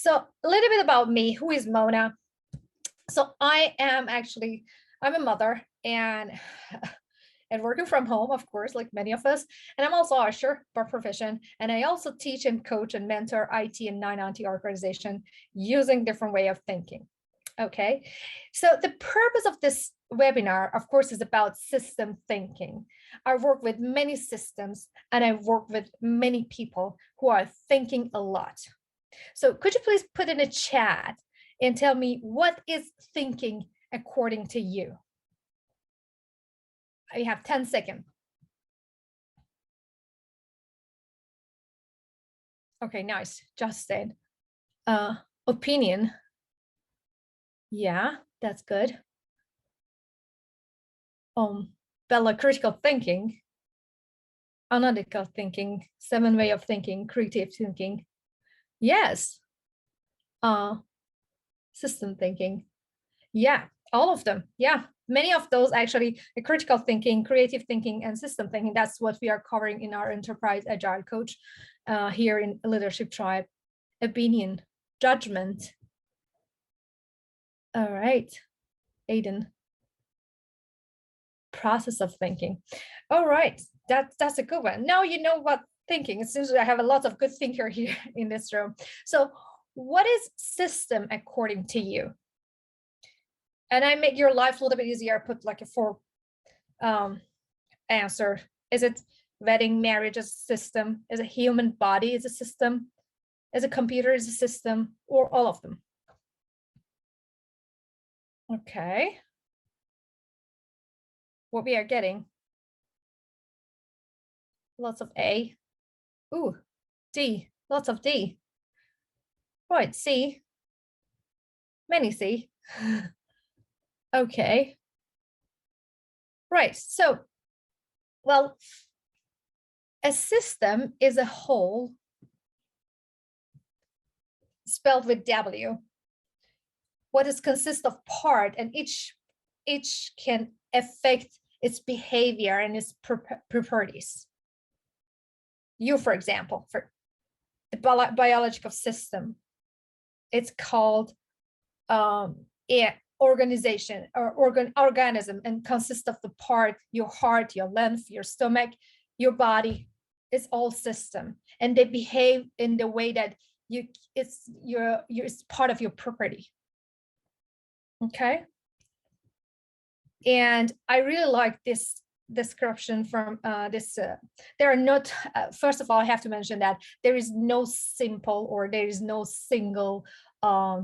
So a little bit about me. Who is Mona? So I'm a mother and working from home, of course, like many of us. And I'm also an usher by profession. And I also teach and coach and mentor IT and non-IT organization using different way of thinking. Okay, so the purpose of this webinar, of course, is about system thinking. I work with many systems and I work with many people who are thinking a lot. So could you please put in a chat and tell me what is thinking according to you? I have 10 seconds. Okay, nice. Justin. Opinion. Yeah, that's good. Bella, critical thinking. Analytical thinking, 7 way of thinking, creative thinking. Yes. System thinking. Yeah, all of them. Yeah, many of those actually, the critical thinking, creative thinking, and system thinking, that's what we are covering in our Enterprise Agile Coach here in Leadership Tribe. Opinion, judgment. All right, Aiden. Process of thinking. All right, that's a good one. Now you know what thinking. It seems I have a lot of good thinker here in this room. So what is system according to you? And I make your life a little bit easier. I put like a 4 answer. Is it wedding, marriage as a system? Is a human body is a system? Is a computer is a system? Or all of them? Okay. What we are getting? Lots of A. Ooh, D. Lots of D. Right, C. Many C. Okay. Right, so, well, a system is a whole spelled with W. What is consists of part, and each can affect its behavior and its properties. You, for example, for the biological system, it's called organization or organism, and consists of the part, your heart, your lymph, your stomach, your body. It's all system, and they behave in the way that it's part of your property. Okay. And I really like this description from there are not, first of all, I have to mention that there is no simple or there is no single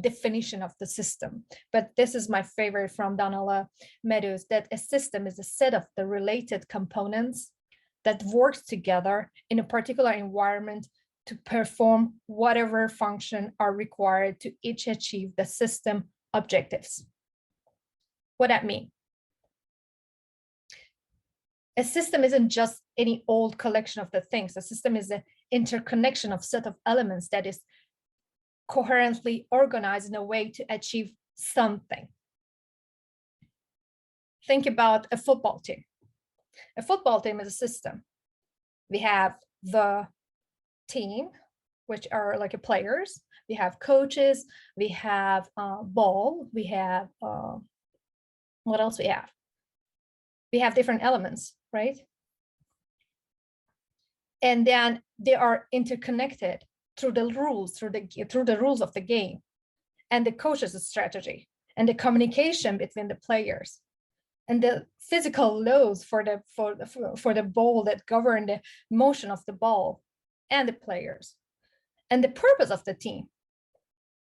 definition of the system, but this is my favorite from Donella Meadows, that a system is a set of the related components that works together in a particular environment to perform whatever function are required to each achieve the system objectives. What that mean? A system isn't just any old collection of the things. A system is an interconnection of set of elements that is coherently organized in a way to achieve something. Think about a football team. A football team is a system. We have the team, which are like players. We have coaches. We have ball. We have what else we have? We have different elements, right? And then they are interconnected through the rules, through the rules of the game, and the coach's strategy, and the communication between the players, and the physical laws for the ball that govern the motion of the ball and the players, and the purpose of the team,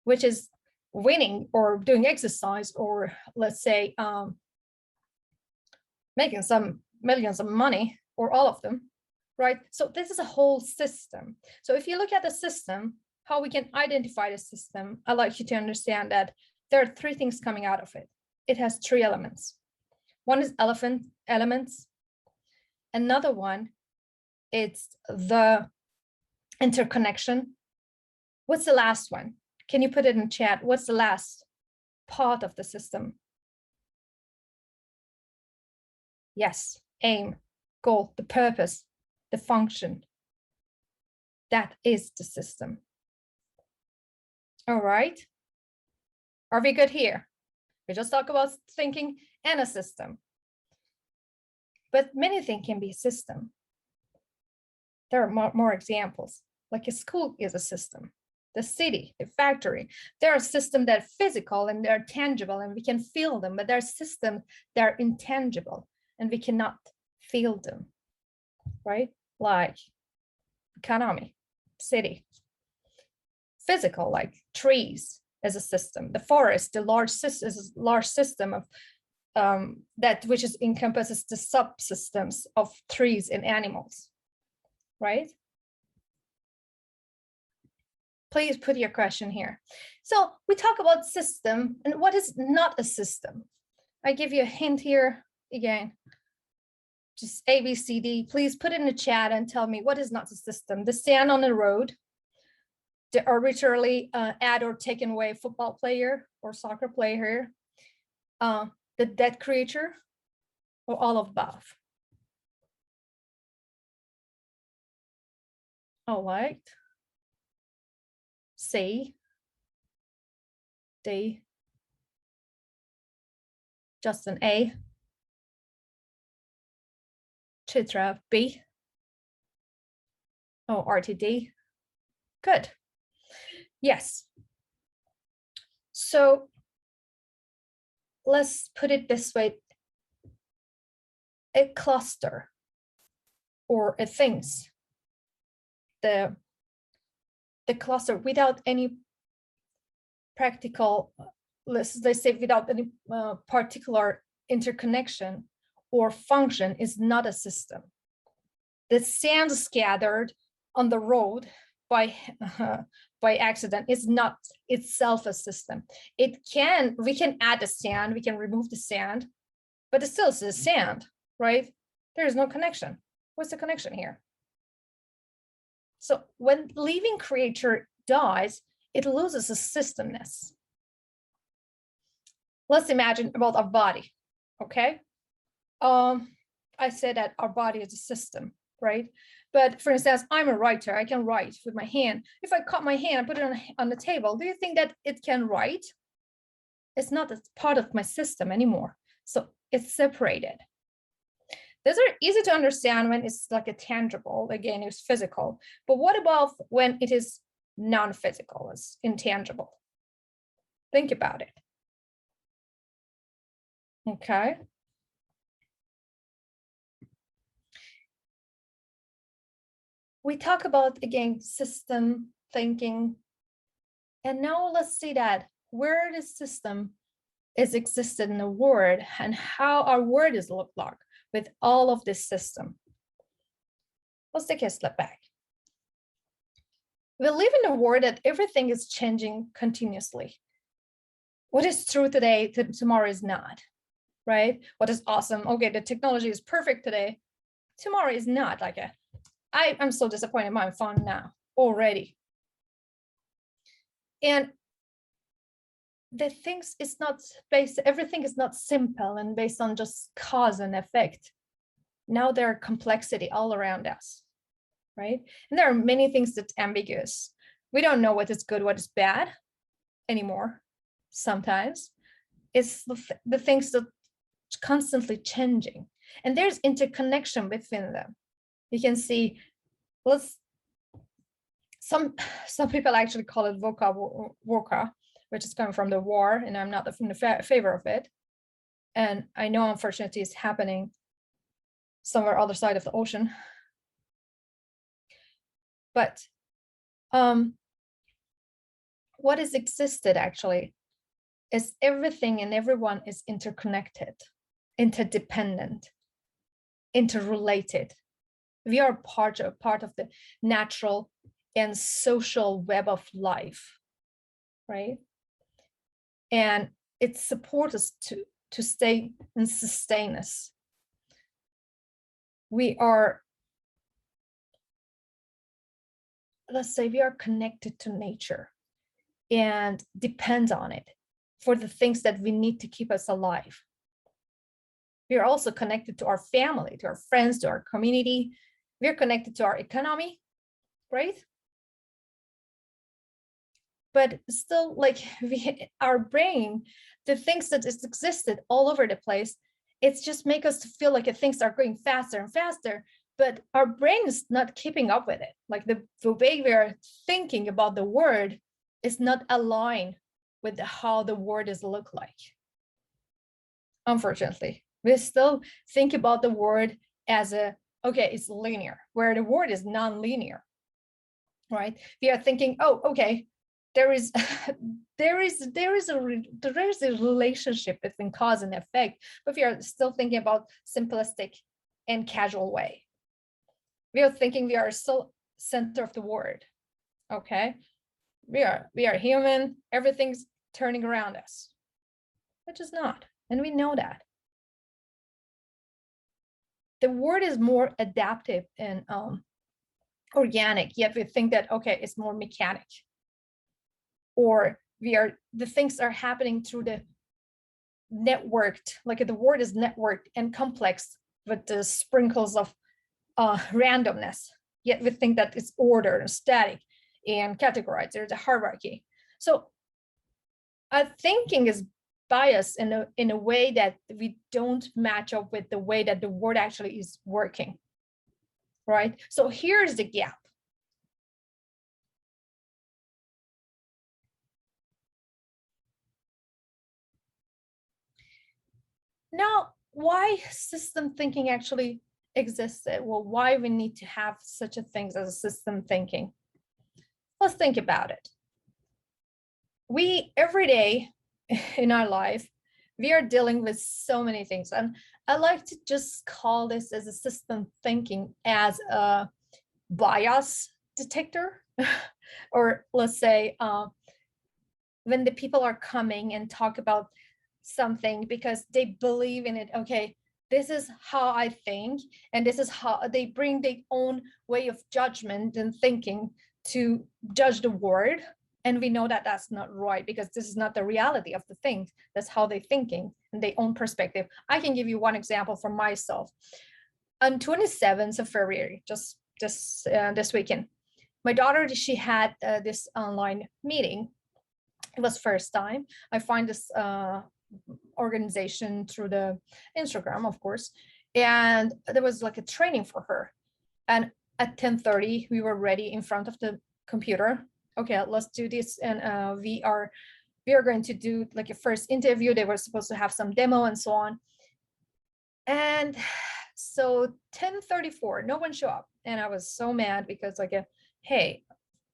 which is winning or doing exercise, or let's say making some millions of money, or all of them, right? So this is a whole system. So if you look at the system, how we can identify the system, I'd like you to understand that there are 3 things coming out of it. It has 3 elements. One is elements. Another one, it's the interconnection. What's the last one? Can you put it in chat? What's the last part of the system? Yes, aim, goal, the purpose, the function. That is the system. All right. Are we good here? We just talk about thinking and a system. But many things can be a system. There are more examples, like a school is a system, the city, the factory. There are systems that are physical and they're tangible and we can feel them, but there are systems that are intangible and we cannot feel them, right? Like economy, city. Physical, like trees as a system. The forest, the large system, is a large system of that which encompasses the subsystems of trees and animals, right? Please put your question here. So we talk about system and what is not a system. I give you a hint here again, just A, B, C, D. Please put it in the chat and tell me what is not a system. The sand on the road, the arbitrarily add or taken away football player or soccer player, the dead creature, or all of above. All right. C, D, Justin A, Chitra B, oh, RTD. Good. Yes. So let's put it this way. A cluster or a things, the cluster without any practical, let's say without any particular interconnection or function is not a system. The sand scattered on the road by accident is not itself a system. We can add the sand, we can remove the sand, but it still is sand, right? There is no connection. What's the connection here? So when living creature dies, it loses a systemness. Let's imagine about our body, okay? I said that our body is a system, right? But for instance, I'm a writer. I can write with my hand. If I cut my hand and put it on the table, do you think that it can write? It's not a part of my system anymore. So it's separated. These are easy to understand when it's like a tangible, again, it's physical. But what about when it is non-physical, it's intangible? Think about it. Okay. We talk about, again, system thinking. And now let's see that where the system is existed in the word and how our word is looked like with all of this system. Let's take a step back. We live in a world that everything is changing continuously. What is true today, tomorrow is not, right? What is awesome? Okay, the technology is perfect today. Tomorrow is not. Like I'm so disappointed in my phone now already. And the things is not based, everything is not simple and based on just cause and effect. Now there are complexity all around us, right? And there are many things that's ambiguous. We don't know what is good, what is bad anymore. Sometimes it's the things that are constantly changing, and there's interconnection between them. You can see, some people actually call it VUCA, which is coming from the war, and I'm not in the favor of it. And I know, unfortunately, it's happening somewhere other side of the ocean. But what is existed actually is everything and everyone is interconnected, interdependent, interrelated. We are part of the natural and social web of life, right? And it supports us to stay and sustain us. We are, let's say, we are connected to nature and depend on it for the things that we need to keep us alive. We are also connected to our family, to our friends, to our community. We are connected to our economy, right? but still like our brain, the things that is existed all over the place, it's just make us feel like things are going faster and faster, but our brain is not keeping up with it. Like the way we are thinking about the word is not aligned with how the word is look like. Unfortunately, we still think about the word as okay, it's linear, where the word is non-linear, right? We are thinking, oh, okay, there is there is a relationship between cause and effect, but we are still thinking about simplistic and casual way. We are thinking we are still center of the word. Okay, we are human, everything's turning around us, which is not, and we know that. The word is more adaptive and organic, yet we think that, okay, it's more mechanic, or the things are happening through the networked, like the word is networked and complex with the sprinkles of randomness, yet we think that it's ordered and static and categorized. There's a hierarchy. So our thinking is biased in a way that we don't match up with the way that the word actually is working, right? So here's the gap. Now, why system thinking actually existed? Well, why we need to have such a thing as a system thinking? Let's think about it. We every day in our life, we are dealing with so many things, and I like to just call this as a system thinking as a bias detector, or let's say when the people are coming and talk about something because they believe in it. Okay, this is how I think, and this is how they bring their own way of judgment and thinking to judge the word. And we know that that's not right, because this is not the reality of the thing. That's how they're thinking and their own perspective. I can give you one example from myself. On 27th of February, just this weekend, my daughter, she had this online meeting. It was first time. I find this organization through the Instagram, of course, and there was like a training for her. And at 10:30, we were ready in front of the computer. Okay, let's do this, and we are going to do like a first interview. They were supposed to have some demo and so on. And so 10:34, no one showed up, and I was so mad because like, hey,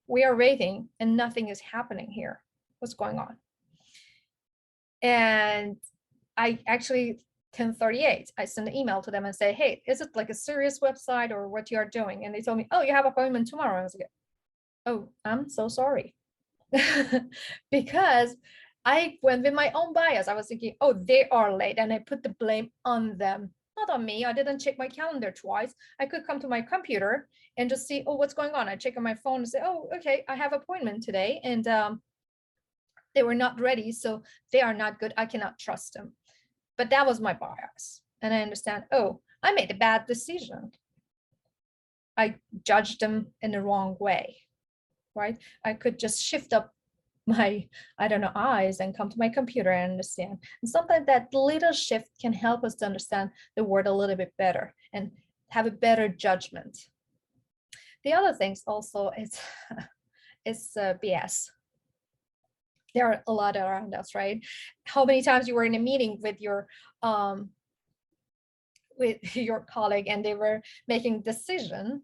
we are waiting and nothing is happening here. What's going on? And I actually 10:38, I sent an email to them and say, hey, is it like a serious website or what you are doing? And they told me, oh, you have an appointment tomorrow. I was like, oh, I'm so sorry. Because I went with my own bias. I was thinking, oh, they are late, and I put the blame on them, not on me. I didn't check my calendar twice. I could come to my computer and just see, oh, what's going on? I check on my phone and say, oh, okay, I have an appointment today, and they were not ready, so they are not good. I cannot trust them. But that was my bias, and I understand, oh, I made a bad decision. I judged them in the wrong way, right? I could just shift up my, I don't know, eyes and come to my computer and understand. And sometimes that little shift can help us to understand the word a little bit better and have a better judgment. The other things also is BS. There are a lot around us, right? How many times you were in a meeting with your colleague, and they were making decision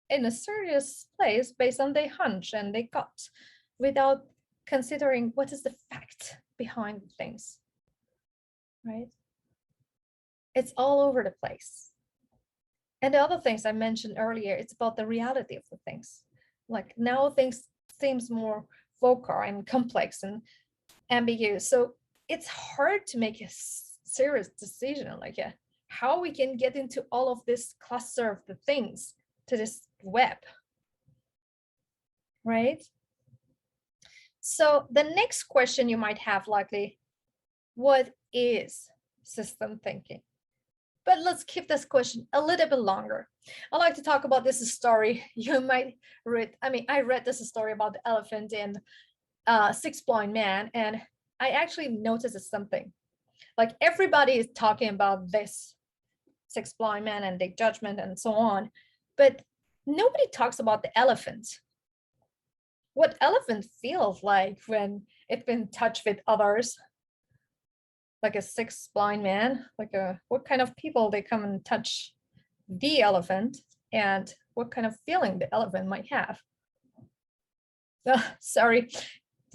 in a serious place based on their hunch and their gut, without considering what is the fact behind things, right? It's all over the place. And the other things I mentioned earlier, it's about the reality of the things. Like now things seems more vocal and complex and ambiguous. So it's hard to make a serious decision, like how we can get into all of this cluster of the things to this web, right? So the next question you might have likely, what is system thinking? But let's keep this question a little bit longer. I like to talk about this story. You might read, I read this story about the elephant, and Six Blind Man, and I actually noticed something. Like everybody is talking about this Six Blind Man and the judgment and so on, but nobody talks about the elephant. What elephant feels like when it's been touched with others, like a six blind man, like what kind of people they come and touch the elephant, and what kind of feeling the elephant might have. Sorry,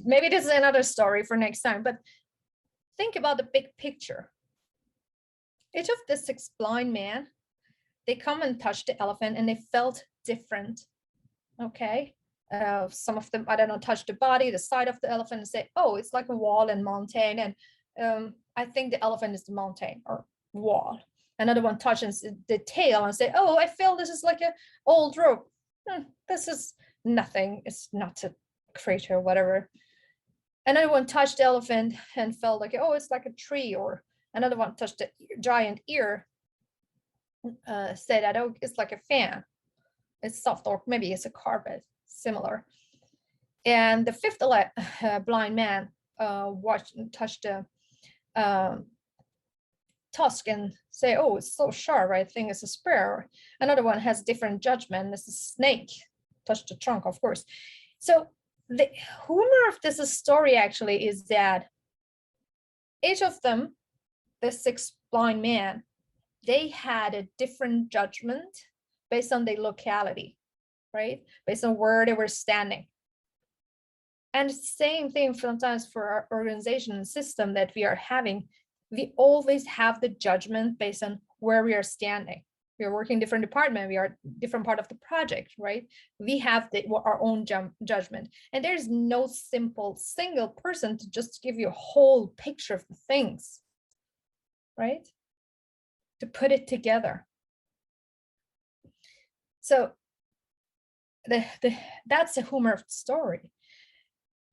maybe this is another story for next time, but think about the big picture. Each of the six blind men, they come and touch the elephant and they felt different. Okay. Some of them, I don't know, touch the body, the side of the elephant, and say, oh, it's like a wall and mountain. And I think the elephant is the mountain or wall. Another one touches the tail and say, oh, I feel this is like an old rope. This is nothing. It's not a creature or whatever. Another one touched the elephant and felt like, oh, it's like a tree. Or another one touched the giant ear, said that, oh, it's like a fan. It's soft, or maybe it's a carpet, similar. And the fifth blind man touched the tusk and say, oh, it's so sharp, I think it's a spear. Another one has different judgment, it's a snake, touched the trunk, of course. So the humor of this story actually is that each of them, the six blind men, they had a different judgment based on the locality, right? Based on where they were standing. And same thing sometimes for our organization and system that we are having. We always have the judgment based on where we are standing. We are working different department. We are different part of the project, right? We have our own judgment. And there's no simple single person to just give you a whole picture of the things, right? To put it together. So that's the humor of the story.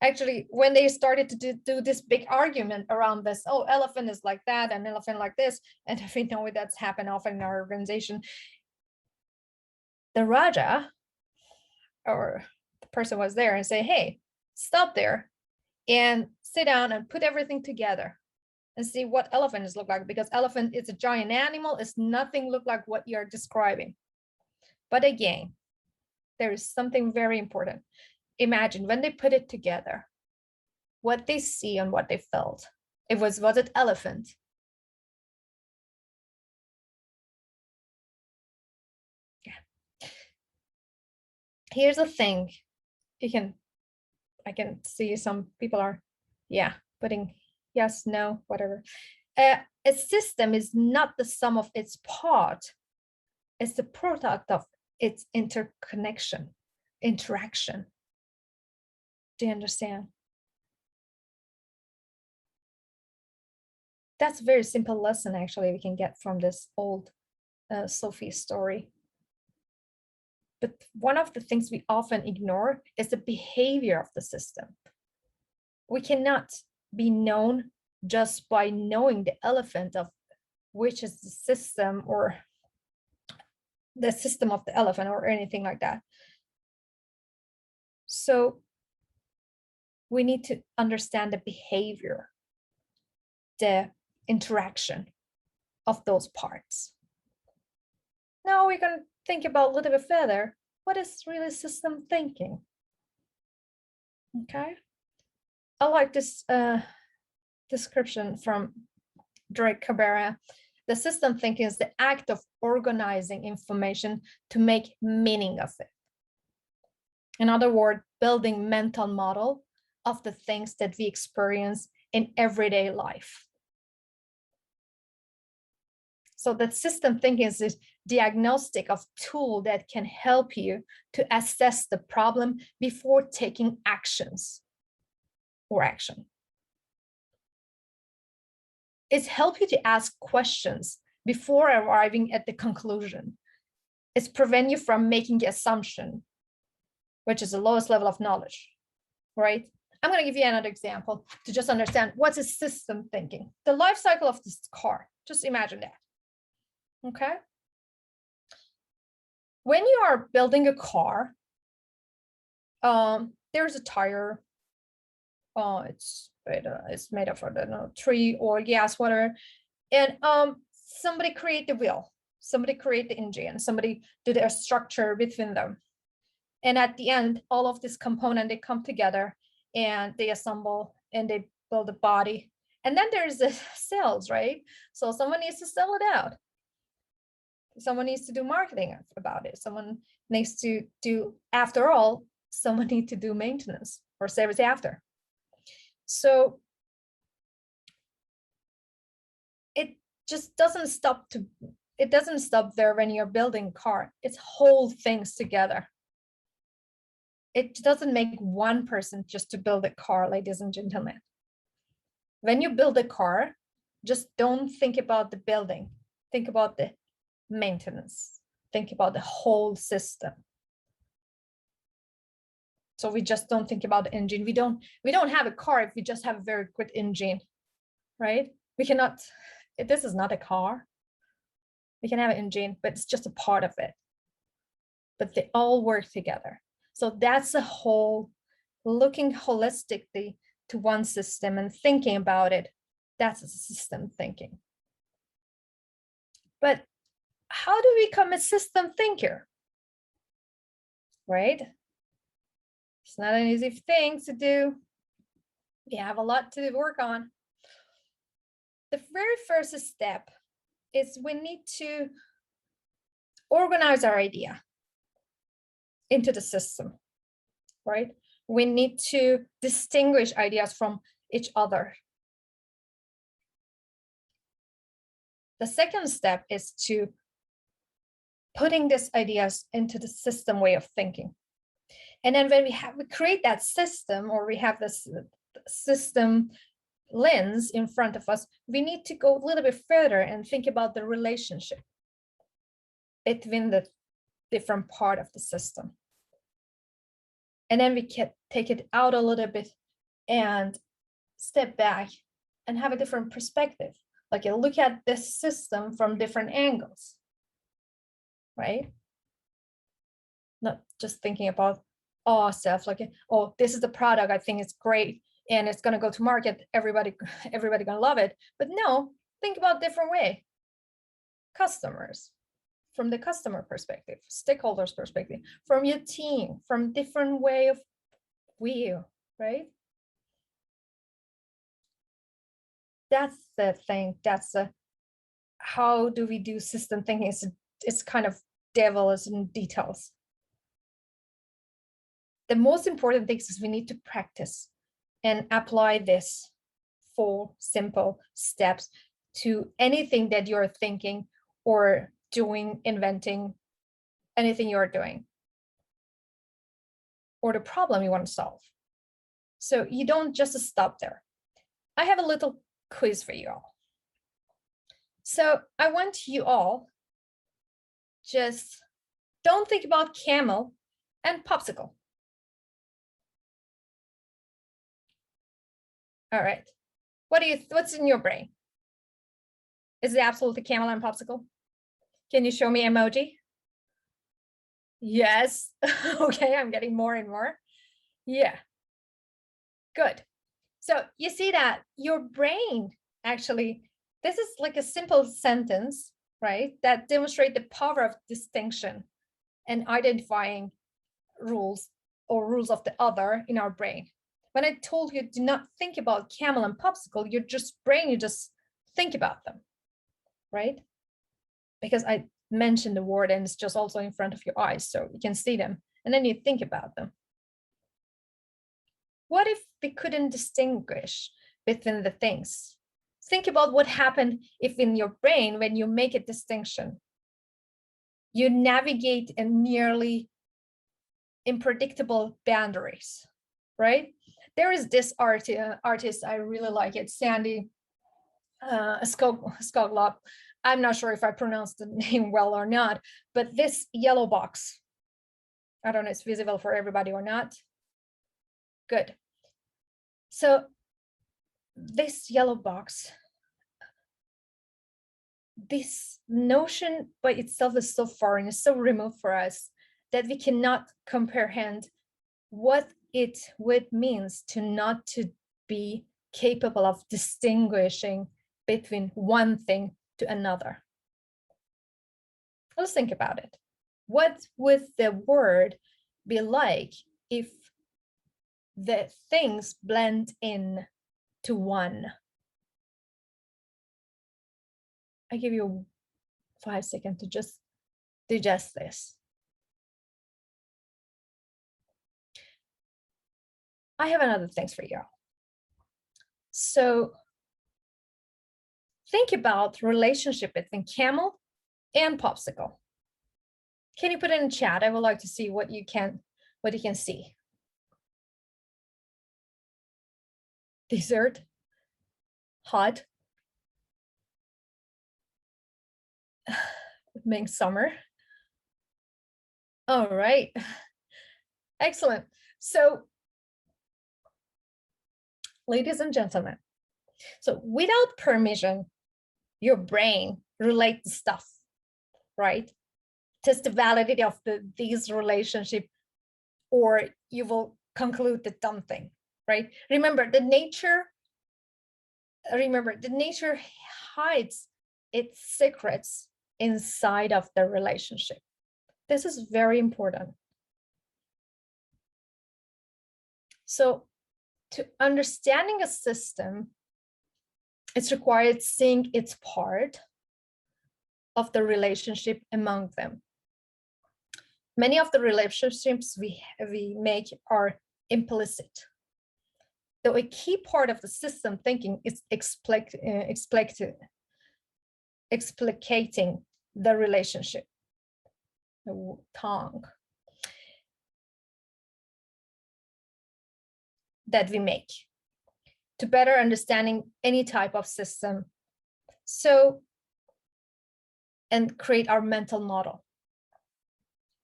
Actually, when they started to do this big argument around this, oh, elephant is like that and elephant like this, and if we know that's happened often in our organization, the Raja or the person was there and say, hey, stop there and sit down and put everything together and see what elephants look like, because elephant is a giant animal. It's nothing look like what you're describing. But again, there is something very important. Imagine when they put it together, what they see and what they felt. Was it elephant? Yeah. Here's the thing. I can see some people are, yeah, putting yes, no, whatever. A system is not the sum of its part. It's the product of its interaction. Do you understand? That's a very simple lesson, actually, we can get from this old Sophie story. But one of the things we often ignore is the behavior of the system. We cannot be known just by knowing the elephant of which is the system or the system of the elephant or anything like that. So we need to understand the behavior, the interaction of those parts. Now we're going to think about a little bit further. What is really system thinking? Okay. I like this description from Drake Cabrera. The system thinking is the act of organizing information to make meaning of it. In other words, building mental model of the things that we experience in everyday life. So that system thinking is this diagnostic of tool that can help you to assess the problem before taking actions or action. It's help you to ask questions before arriving at the conclusion. It's prevent you from making the assumption, which is the lowest level of knowledge, right? I'm going to give you another example to just understand what's a system thinking. The life cycle of this car, just imagine that. Okay. When you are building a car, there's a tire, it's made of, I don't know, tree or gas, whatever. And somebody create the wheel, somebody create the engine, somebody do their structure between them. And at the end, all of this component, they come together and they assemble and they build a body. And then there's the sales, right? So someone needs to sell it out. Someone needs to do marketing about it. Someone needs to do, after all, someone needs to do maintenance or service after. So it just doesn't stop there when you're building a car. It's whole things together. It doesn't make one person just to build a car, ladies and gentlemen. When you build a car, just don't think about the building. Think about the maintenance. Think about the whole system. So we just don't think about the engine. We don't have a car if we just have a very good engine, right? We cannot, this is not a car. We can have an engine, but it's just a part of it. But they all work together. So that's a whole, looking holistically to one system and thinking about it. That's a system thinking. But how do we become a system thinker? Right? It's not an easy thing to do. We have a lot to work on. The very first step is we need to organize our idea into the system, right? We need to distinguish ideas from each other. The second step is to putting these ideas into the system way of thinking. And then when we create that system, or we have this system lens in front of us, we need to go a little bit further and think about the relationship between the different part of the system. And then we can take it out a little bit and step back and have a different perspective. Like you look at this system from different angles, right? Not just thinking about stuff like, oh, this is the product, I think it's great and it's going to go to market, everybody gonna love it. But no, think about different way. Customers, from the customer perspective, stakeholders perspective, from your team, from different way of view, right? That's the thing. That's how do we do system thinking? It's kind of devil is in details. The most important thing is we need to practice and apply this 4 simple steps to anything that you're thinking or doing, inventing, anything you're doing, or the problem you want to solve. So you don't just stop there. I have a little quiz for you all. So I want you all just don't think about camel and popsicle. All right. What's in your brain? Is it absolutely camel and popsicle? Can you show me emoji? Yes. Okay, I'm getting more and more. Yeah. Good. So you see that your brain actually, this is like a simple sentence, right? That demonstrate the power of distinction and identifying rules or rules of the other in our brain. When I told you, do not think about camel and popsicle, you just think about them, right? Because I mentioned the word and it's just also in front of your eyes, so you can see them, and then you think about them. What if we couldn't distinguish between the things? Think about what happened if in your brain, when you make a distinction, you navigate in nearly unpredictable boundaries, right? There is this artist, I really like it, Sandy Skoglop. I'm not sure if I pronounced the name well or not, but this yellow box, I don't know if it's visible for everybody or not. Good. So this yellow box, this notion by itself is so foreign, is so removed for us that we cannot comprehend what it would means to not to be capable of distinguishing between one thing to another. Let's think about it. What would the world be like if the things blend in to one? I give you 5 seconds to just digest this. I have another thing for you. So think about relationship between camel and popsicle. Can you put it in chat? I would like to see what you can see. Dessert, hot, it makes summer. All right, excellent. So, ladies and gentlemen, so without permission, your brain relates stuff, right? Test the validity of these relationship, or you will conclude the dumb thing, right? Remember, the nature hides its secrets inside of the relationship. This is very important. So to understanding a system, it's required seeing its part of the relationship among them. Many of the relationships we make are implicit. Though a key part of the system thinking is explicating the relationship, the tongue that we make to better understanding any type of system. So, and create our mental model.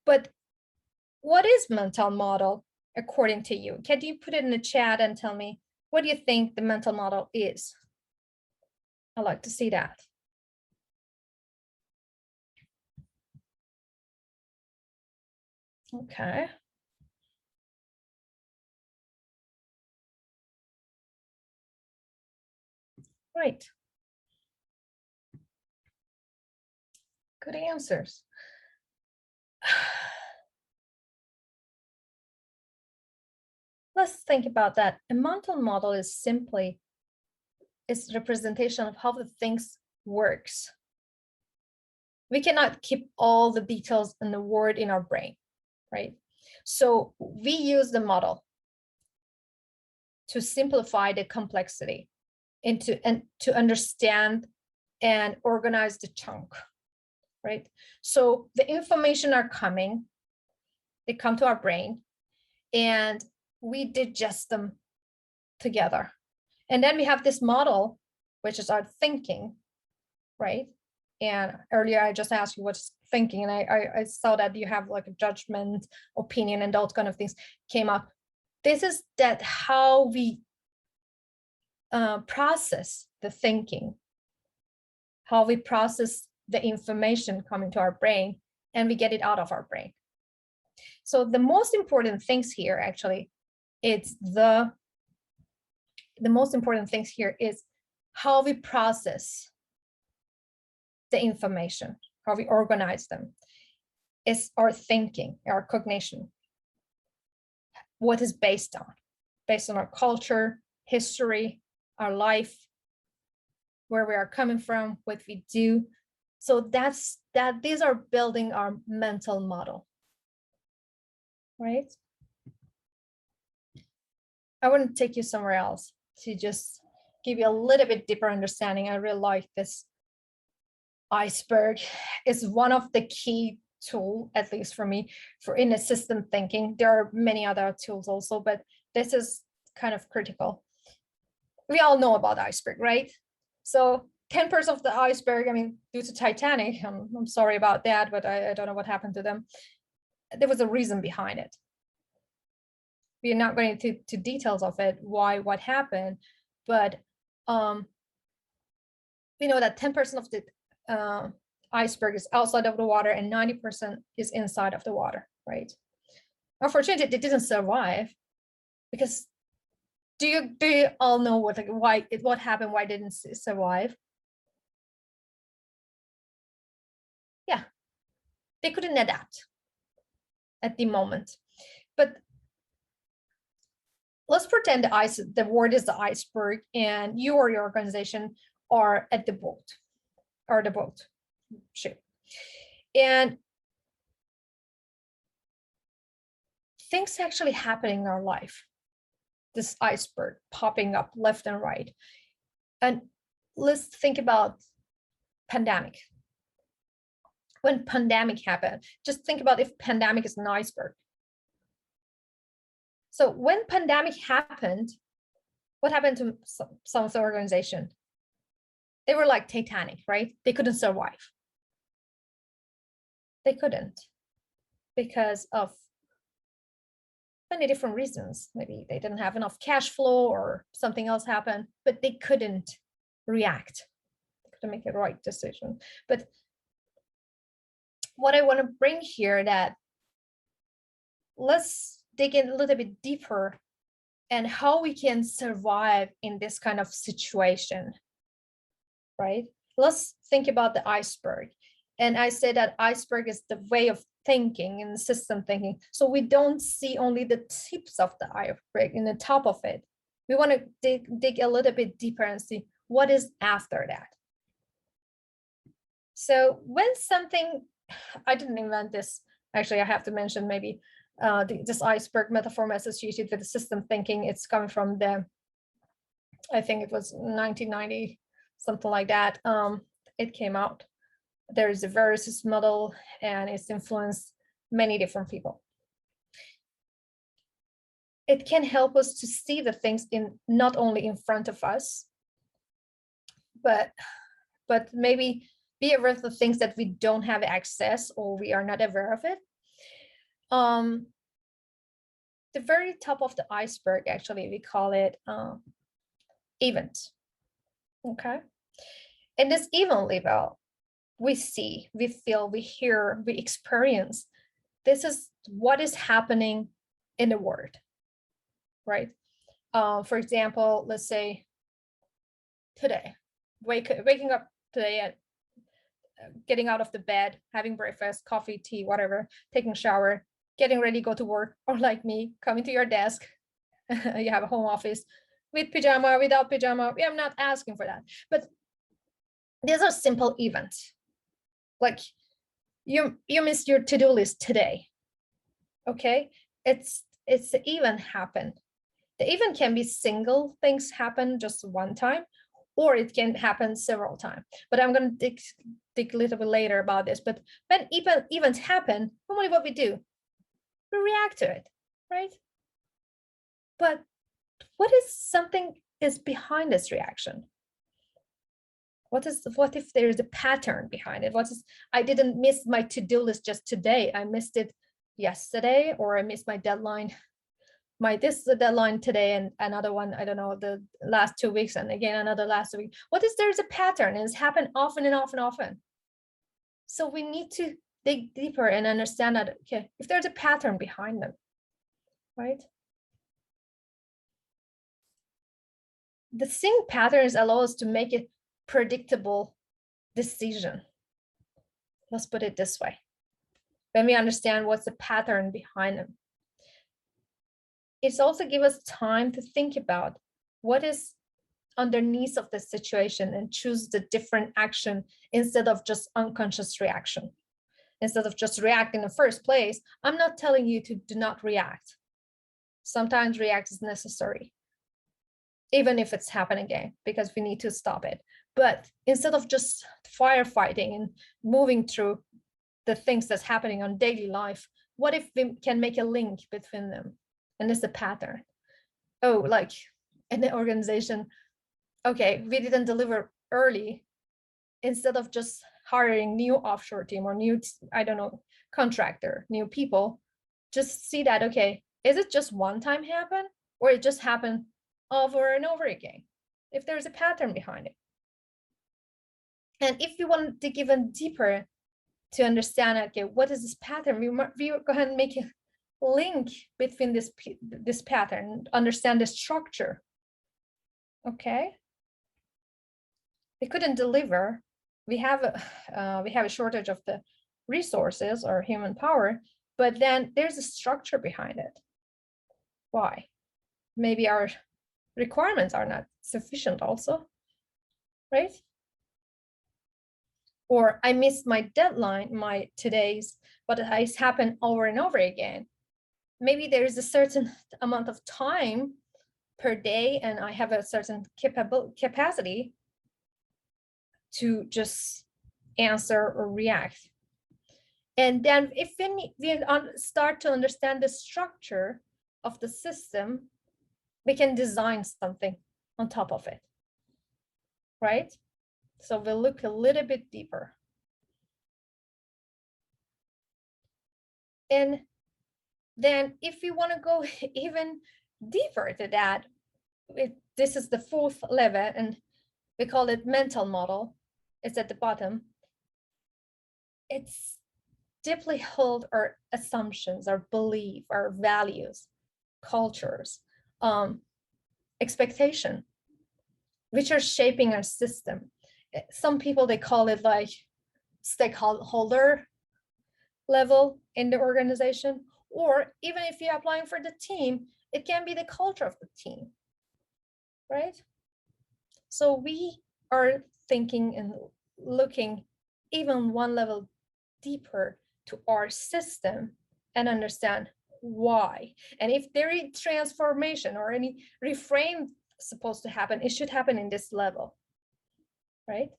But what is mental model according to you? Can you put it in the chat and tell me what do you think the mental model is? I'd like to see that. Okay. Right. Good answers. Let's think about that. A mental model is simply its representation of how the things works. We cannot keep all the details in the word in our brain, right? So we use the model to simplify the complexity and to understand and organize the chunk, right? So the information are coming, they come to our brain, and we digest them together. And then we have this model, which is our thinking, right? And earlier I just asked you what's thinking, and I saw that you have like a judgment, opinion, and those kind of things came up. This is that how we process the thinking, how we process the information coming to our brain, and we get it out of our brain. So the most important things here, actually, it's the most important things here is how we process the information, how we organize them. It's our thinking, our cognition. What is based on our culture, history, our life, where we are coming from, what we do. So that's that. These are building our mental model, right? I want to take you somewhere else to just give you a little bit deeper understanding. I really like this. Iceberg is one of the key tool, at least for me, for in a system thinking. There are many other tools also, but this is kind of critical. We all know about iceberg, right? So 10% of the iceberg, I mean, due to Titanic, I'm sorry about that, but I don't know what happened to them. There was a reason behind it. We are not going into details of it, why, what happened, but we know that 10% of the iceberg is outside of the water and 90% is inside of the water, right? Unfortunately, it didn't survive because Do you all know what happened? Why didn't it survive? Yeah, they couldn't adapt at the moment. But let's pretend the word is the iceberg, and you or your organization are at the boat, or the boat ship, and things actually happening in our life. This iceberg popping up left and right, and let's think about pandemic. When pandemic happened, just think about if pandemic is an iceberg. So when pandemic happened, what happened to some of the organization? They were like Titanic, right? They couldn't survive. They couldn't because of many different reasons. Maybe they didn't have enough cash flow or something else happened, but they couldn't react. They couldn't make a right decision. But what I want to bring here, that let's dig in a little bit deeper and how we can survive in this kind of situation, right? Let's think about the iceberg. And I say that iceberg is the way of thinking and system thinking. So we don't see only the tips of the iceberg in the top of it. We want to dig a little bit deeper and see what is after that. So when something, I didn't invent this. Actually, I have to mention maybe this iceberg metaphor associated with the system thinking. It's coming from I think it was 1990, something like that. It came out. There is a Versus model, and it's influenced many different people. It can help us to see the things in not only in front of us, but maybe be aware of the things that we don't have access or we are not aware of it. The very top of the iceberg, actually, we call it event. Okay. And this event level, we see, we feel, we hear, we experience. This is what is happening in the world, right? For example, let's say today, waking up today at getting out of the bed, having breakfast, coffee, tea, whatever, taking a shower, getting ready, go to work, or like me, coming to your desk. You have a home office with pajama, without pajama. I'm not asking for that, but these are simple events. Like you missed your to-do list today. Okay, it's the event happen. The event can be single things happen just one time, or it can happen several times. But I'm going to dig a little bit later about this. But when events happen, normally what we do, we react to it, right? But what is behind this reaction? What if there is a pattern behind it? I didn't miss my to-do list just today. I missed it yesterday, or I missed my deadline. This is the deadline today, and another one, I don't know, the last 2 weeks, and again another last week. What if there's a pattern and it's happened often and often and often? So we need to dig deeper and understand that, okay, if there's a pattern behind them, right? The seeing patterns allow us to make a predictable decision. Let's put it this way. When we understand what's the pattern behind them, it's also give us time to think about what is underneath of the situation and choose the different action instead of just unconscious reaction. Instead of just react in the first place, I'm not telling you to do not react. Sometimes react is necessary, even if it's happening again, because we need to stop it. But instead of just firefighting and moving through the things that's happening on daily life, what if we can make a link between them? And it's a pattern. Oh, like in the organization, okay, we didn't deliver early. Instead of just hiring new offshore team or new, I don't know, contractor, new people, just see that, okay, is it just one time happen, or it just happened over and over again? If there's a pattern behind it. And if we want to dig even deeper to understand, okay, what is this pattern, we go ahead and make a link between this pattern, understand the structure Okay. They couldn't deliver. We have a shortage of the resources or human power, but then there's a structure behind it. Why? Maybe our requirements are not sufficient also, right? Or I missed my deadline, my today's, but it has happened over and over again. Maybe there is a certain amount of time per day and I have a certain capacity to just answer or react. And then if we start to understand the structure of the system, we can design something on top of it, right? So we'll look a little bit deeper. And then if we want to go even deeper to that, this is the fourth level, and we call it mental model. It's at the bottom. It's deeply held our assumptions, our belief, our values, cultures, expectation, which are shaping our system. Some people, they call it like stakeholder level in the organization, or even if you're applying for the team, it can be the culture of the team, right? So we are thinking and looking even one level deeper to our system and understand why. And if there is transformation or any reframe supposed to happen, it should happen in this level, right?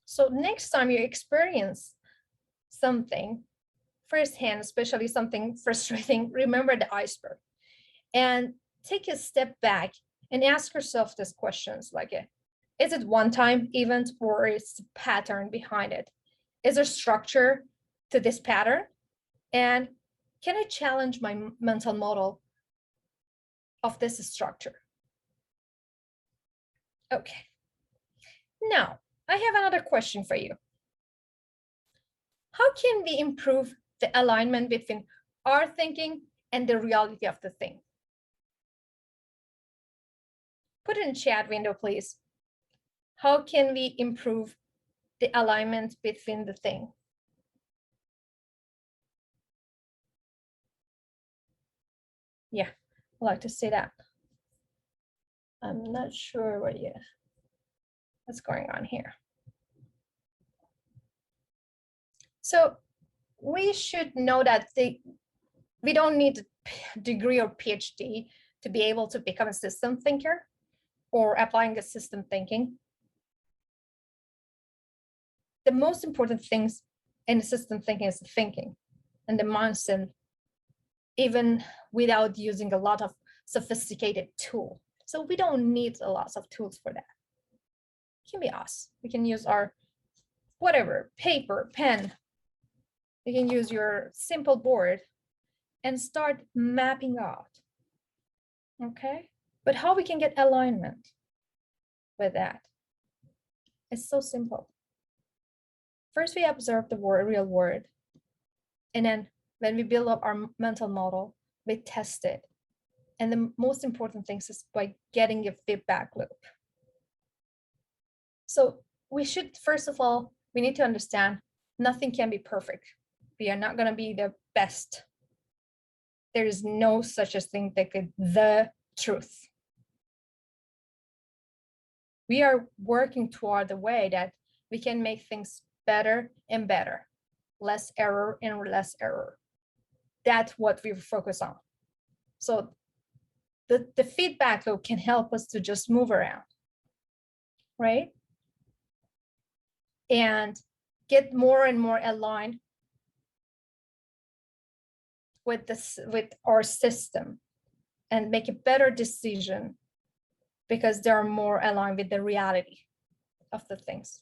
So next time you experience something firsthand, especially something frustrating, remember the iceberg and take a step back and ask yourself these questions like, is it one-time event or is a pattern behind it? Is there structure to this pattern? And can I challenge my mental model of this structure? Okay. Now, I have another question for you. How can we improve the alignment between our thinking and the reality of the thing? Put it in chat window, please. How can we improve the alignment between the thing? Yeah, I like to say that. I'm not sure what's going on here. So we should know that we don't need a degree or PhD to be able to become a system thinker or applying a system thinking. The most important things in system thinking is the thinking and the mindset, even without using a lot of sophisticated tool. So we don't need a lot of tools for that. It can be us. We can use our whatever, paper, pen. You can use your simple board and start mapping out. Okay? But how we can get alignment with that? It's so simple. First, we observe the real world. And then when we build up our mental model, we test it. And the most important thing is by getting a feedback loop. So we should, first of all, we need to understand nothing can be perfect. We are not going to be the best. There is no such a thing like the truth. We are working toward the way that we can make things better and better, less error and less error. That's what we focus on. So the feedback loop can help us to just move around, right? And get more and more aligned with our system and make a better decision because they're more aligned with the reality of the things.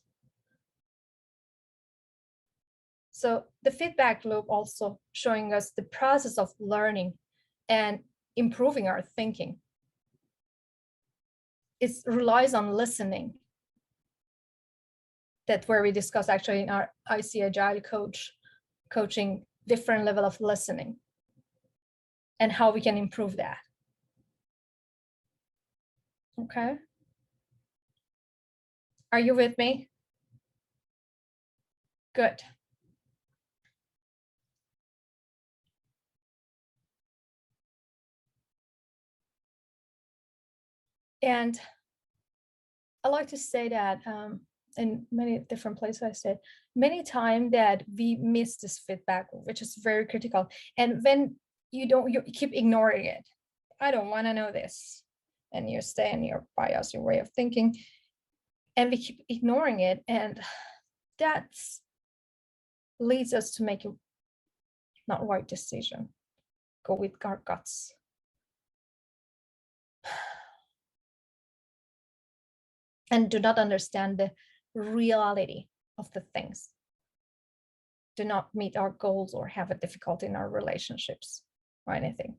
So the feedback loop also showing us the process of learning and improving our thinking. It relies on listening. That's where we discuss actually in our IC Agile coaching different level of listening and how we can improve that. Okay. Are you with me? Good. And I like to say that in many different places, I said many times that we miss this feedback, which is very critical. And when you keep ignoring it. I don't want to know this. And you stay in your bias, your way of thinking, and we keep ignoring it. And that leads us to make a not right decision. Go with our guts. And do not understand the reality of the things. Do not meet our goals or have a difficulty in our relationships or anything.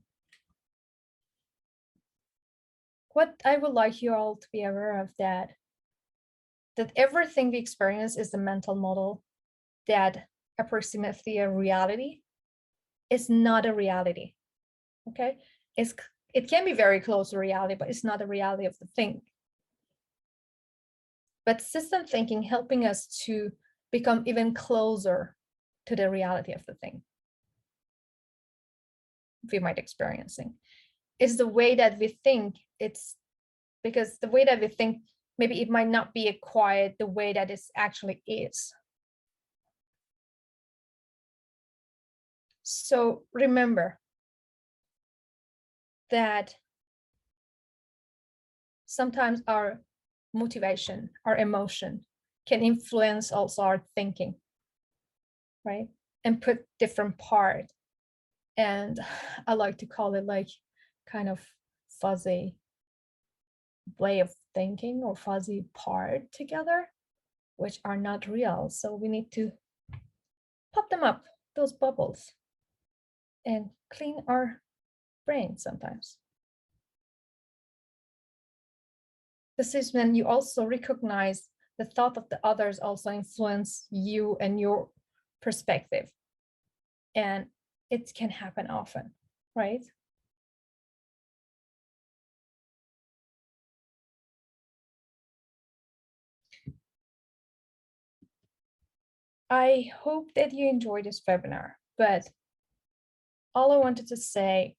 What I would like you all to be aware of that everything we experience is a mental model that approximately a reality is not a reality. Okay, it can be very close to reality, but it's not a reality of the thing. But system thinking helping us to become even closer to the reality of the thing we might experiencing. It's the way that we think. It's because the way that we think, maybe it might not be quite the way that it actually is. So remember that sometimes our motivation, our emotion can influence also our thinking, right? And put different part. And I like to call it like kind of fuzzy way of thinking or fuzzy part together, which are not real. So we need to pop them up, those bubbles, and clean our brain sometimes. This is when you also recognize the thought of the others also influence you and your perspective. And it can happen often, right? I hope that you enjoyed this webinar, but all I wanted to say,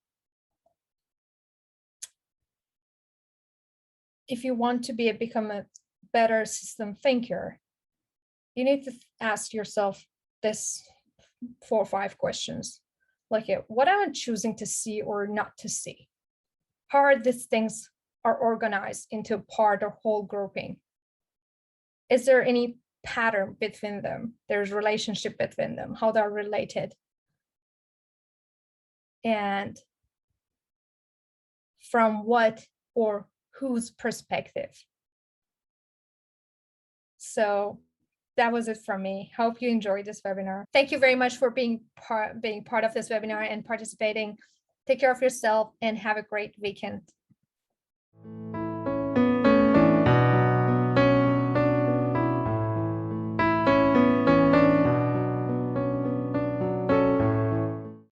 if you want to become a better system thinker, you need to ask yourself this 4 or 5 questions. Like, what am I choosing to see or not to see? How are these things are organized into part or whole grouping? Is there any pattern between them? There's relationship between them, how they're related. And from what or whose perspective. So that was it from me. Hope you enjoyed this webinar. Thank you very much for being part of this webinar and participating. Take care of yourself and have a great weekend.